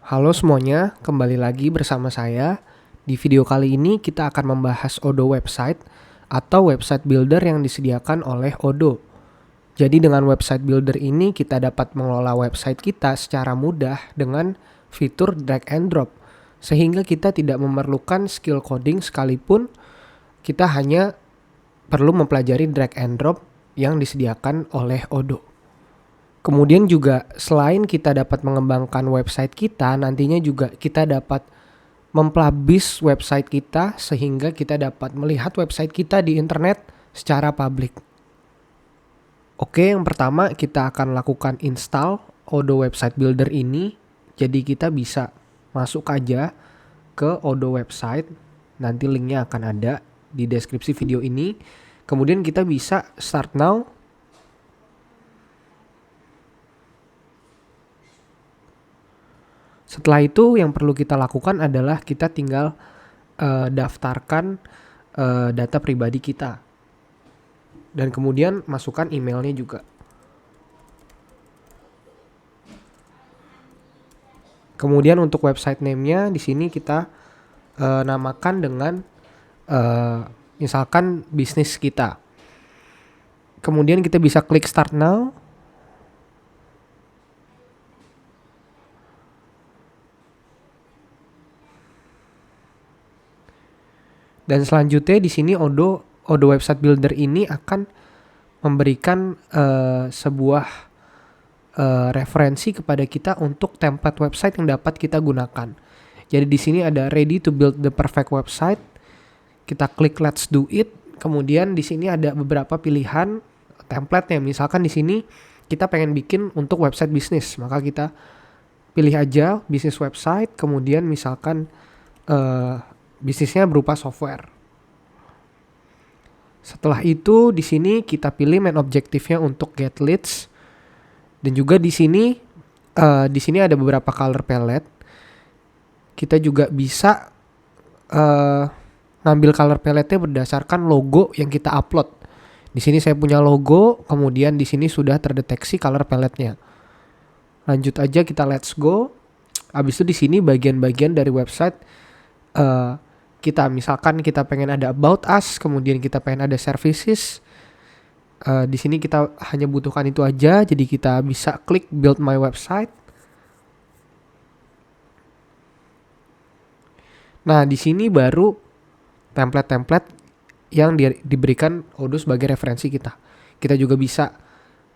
Halo semuanya, kembali lagi bersama saya. Di video kali ini kita akan membahas Odoo Website atau website builder yang disediakan oleh Odoo. Jadi dengan website builder ini kita dapat mengelola website kita secara mudah dengan fitur drag and drop. Sehingga kita tidak memerlukan skill coding sekalipun kita hanya perlu mempelajari drag and drop yang disediakan oleh Odoo. Kemudian juga selain kita dapat mengembangkan website kita, nantinya juga kita dapat mempublish website kita sehingga kita dapat melihat website kita di internet secara publik. Oke, yang pertama kita akan lakukan install Odoo Website Builder ini. Jadi kita bisa masuk aja ke Odoo Website. Nanti linknya akan ada di deskripsi video ini. Kemudian kita bisa start now. Setelah itu yang perlu kita lakukan adalah kita tinggal daftarkan data pribadi kita. Dan kemudian masukkan emailnya juga. Kemudian untuk website name-nya di sini kita namakan dengan misalkan bisnis kita. Kemudian kita bisa klik start now. Dan selanjutnya di sini Odoo Website Builder ini akan memberikan sebuah referensi kepada kita untuk template website yang dapat kita gunakan. Jadi di sini ada ready to build the perfect website. Kita klik let's do it. Kemudian di sini ada beberapa pilihan template-nya. Misalkan di sini kita pengen bikin untuk website bisnis, maka kita pilih aja bisnis website. Kemudian misalkan bisnisnya berupa software. Setelah itu di sini kita pilih main objektifnya untuk get leads. Dan juga di sini ada beberapa color palette. Kita juga bisa ngambil color palette-nya berdasarkan logo yang kita upload. Di sini saya punya logo, kemudian di sini sudah terdeteksi color palette-nya. Lanjut aja, kita let's go. Habis itu di sini bagian-bagian dari website kita misalkan kita pengen ada about us, kemudian kita pengen ada services. Di sini kita hanya butuhkan itu aja, jadi kita bisa klik build my website. Nah, di sini baru template-template yang diberikan Odoo sebagai referensi kita. Kita juga bisa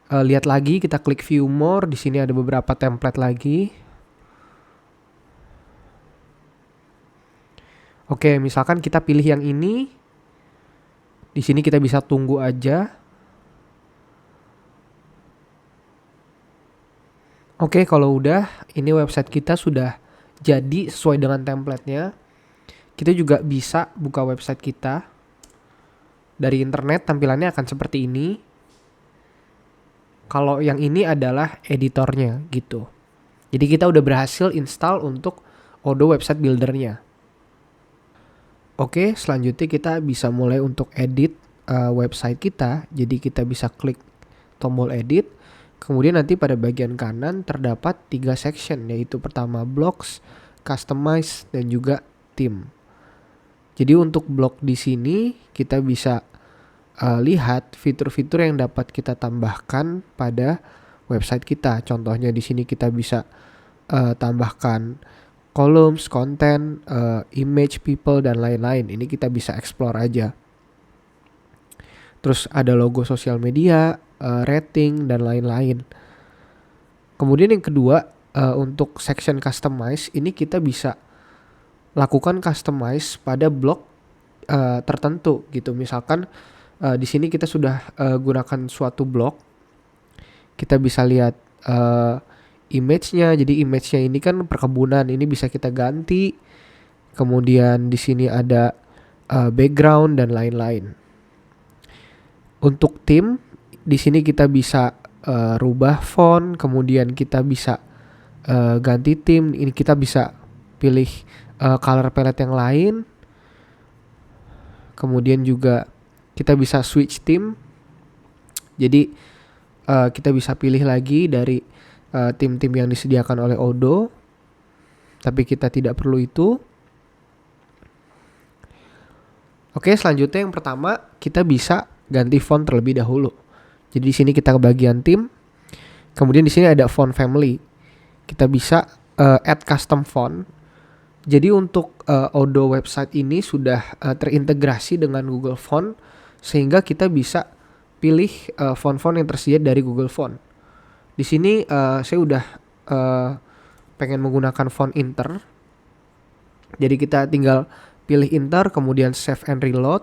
lihat lagi, kita klik view more. Di sini ada beberapa template lagi. Oke, misalkan kita pilih yang ini. Di sini kita bisa tunggu aja. Oke, kalau udah, ini website kita sudah jadi sesuai dengan template-nya. Kita juga bisa buka website kita dari internet, tampilannya akan seperti ini. Kalau yang ini adalah editornya gitu. Jadi kita udah berhasil install untuk Odoo Website Builder-nya. Oke, selanjutnya kita bisa mulai untuk edit website kita. Jadi kita bisa klik tombol edit. Kemudian nanti pada bagian kanan terdapat 3 section, yaitu pertama blocks, customize, dan juga theme. Jadi untuk blog di sini kita bisa lihat fitur-fitur yang dapat kita tambahkan pada website kita. Contohnya di sini kita bisa tambahkan columns, konten, image, people, dan lain-lain. Ini kita bisa explore aja. Terus ada logo sosial media, rating, dan lain-lain. Kemudian yang kedua, untuk section customize, ini kita bisa lakukan customize pada blog tertentu gitu. Misalkan di sini kita sudah gunakan suatu blog, kita bisa lihat image-nya. Jadi image-nya ini kan perkebunan, ini bisa kita ganti. Kemudian di sini ada background dan lain-lain. Untuk theme, di sini kita bisa rubah font, kemudian kita bisa ganti theme. Ini kita bisa pilih color palette yang lain. Kemudian juga kita bisa switch theme. Jadi kita bisa pilih lagi dari tim-tim yang disediakan oleh Odoo. tapi kita tidak perlu itu. Oke, selanjutnya yang pertama kita bisa ganti font terlebih dahulu. Jadi di sini kita ke bagian tim, kemudian di sini ada font family. Kita bisa add custom font. Jadi untuk Odoo website ini sudah terintegrasi dengan Google Font, sehingga kita bisa pilih font-font yang tersedia dari Google Font. Di sini saya udah pengen menggunakan font Inter. Jadi kita tinggal pilih Inter, kemudian save and reload.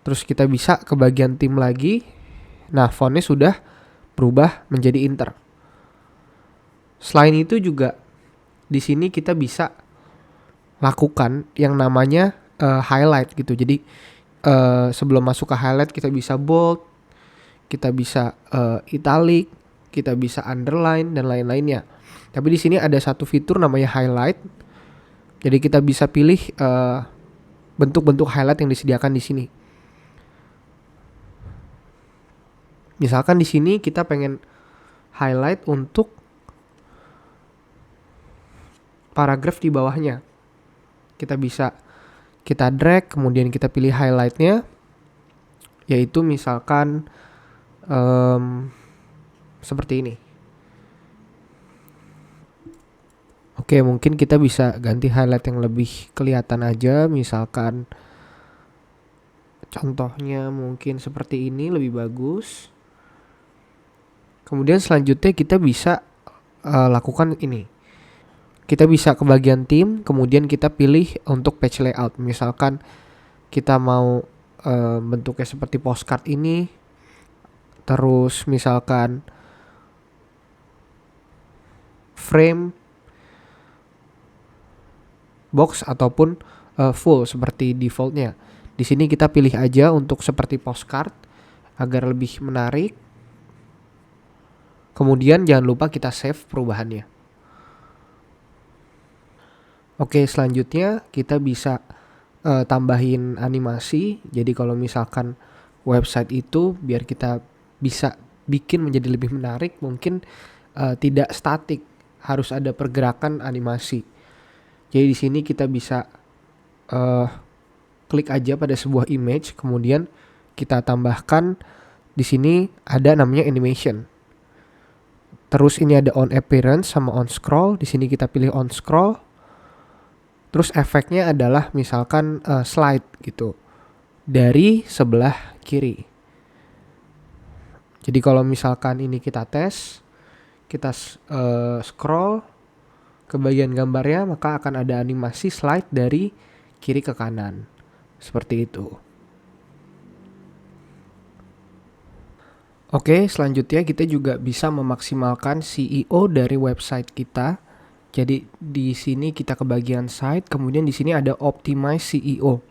Terus kita bisa ke bagian tim lagi. Nah, fontnya sudah berubah menjadi Inter. Selain itu juga di sini kita bisa lakukan yang namanya highlight gitu. Jadi sebelum masuk ke highlight kita bisa bold, kita bisa italic, kita bisa underline dan lain-lainnya. Tapi di sini ada satu fitur namanya highlight. Jadi kita bisa pilih bentuk-bentuk highlight yang disediakan di sini. Misalkan di sini kita pengen highlight untuk paragraf di bawahnya. Kita drag, kemudian kita pilih highlightnya, yaitu misalkan seperti ini. Oke, mungkin kita bisa ganti highlight yang lebih kelihatan aja. Misalkan contohnya mungkin seperti ini, lebih bagus. Kemudian selanjutnya kita bisa lakukan ini. Kita bisa ke bagian tim, kemudian kita pilih untuk page layout. Misalkan kita mau bentuknya seperti postcard ini, terus misalkan frame, box ataupun full seperti defaultnya. Di sini kita pilih aja untuk seperti postcard agar lebih menarik. Kemudian jangan lupa kita save perubahannya. Oke, selanjutnya kita bisa tambahin animasi. Jadi kalau misalkan website itu biar kita bisa bikin menjadi lebih menarik, mungkin tidak statik, harus ada pergerakan animasi. Jadi di sini kita bisa klik aja pada sebuah image, kemudian kita tambahkan di sini ada namanya animation. Terus ini ada on appearance sama on scroll. Di sini kita pilih on scroll. Terus efeknya adalah misalkan slide gitu dari sebelah kiri. Jadi kalau misalkan ini kita tes, kita scroll ke bagian gambarnya, maka akan ada animasi slide dari kiri ke kanan. Seperti itu. Oke, selanjutnya kita juga bisa memaksimalkan CEO dari website kita. Jadi di sini kita ke bagian site, kemudian di sini ada optimize CEO.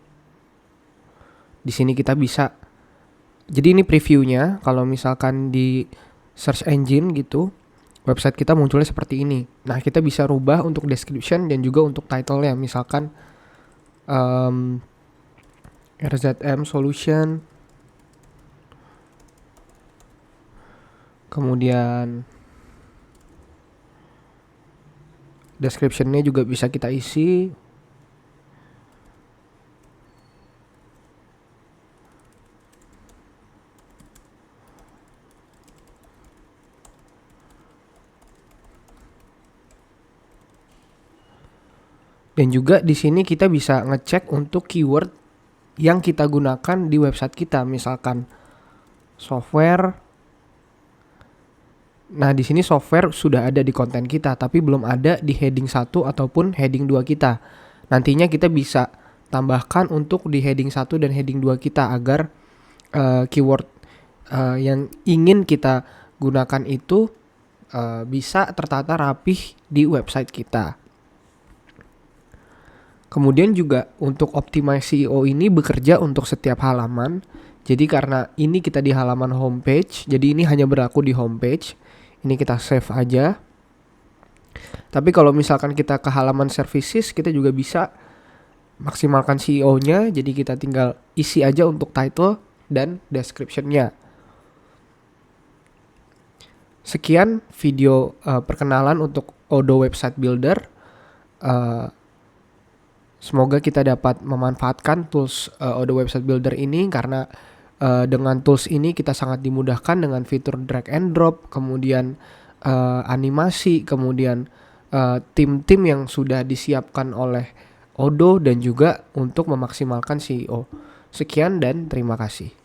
Di sini kita bisa, jadi ini previewnya. Kalau misalkan di search engine gitu, website kita munculnya seperti ini. Nah, kita bisa rubah untuk description dan juga untuk title-nya. Misalkan RZM Solution, kemudian description-nya juga bisa kita isi. Dan juga di sini kita bisa ngecek untuk keyword yang kita gunakan di website kita, misalkan software. Nah, di sini software sudah ada di konten kita, tapi belum ada di heading 1 ataupun heading 2 kita. Nantinya kita bisa tambahkan untuk di heading 1 dan heading 2 kita agar keyword yang ingin kita gunakan itu bisa tertata rapih di website kita. Kemudian juga untuk optimize SEO ini bekerja untuk setiap halaman. Jadi karena ini kita di halaman homepage, jadi ini hanya berlaku di homepage. Ini kita save aja. Tapi kalau misalkan kita ke halaman services, kita juga bisa maksimalkan SEO-nya. Jadi kita tinggal isi aja untuk title dan description-nya. Sekian video perkenalan untuk Odoo Website Builder. Semoga kita dapat memanfaatkan tools Odoo Website Builder ini, karena dengan tools ini kita sangat dimudahkan dengan fitur drag and drop, kemudian animasi, kemudian tim-tim yang sudah disiapkan oleh Odoo, dan juga untuk memaksimalkan SEO. Sekian dan terima kasih.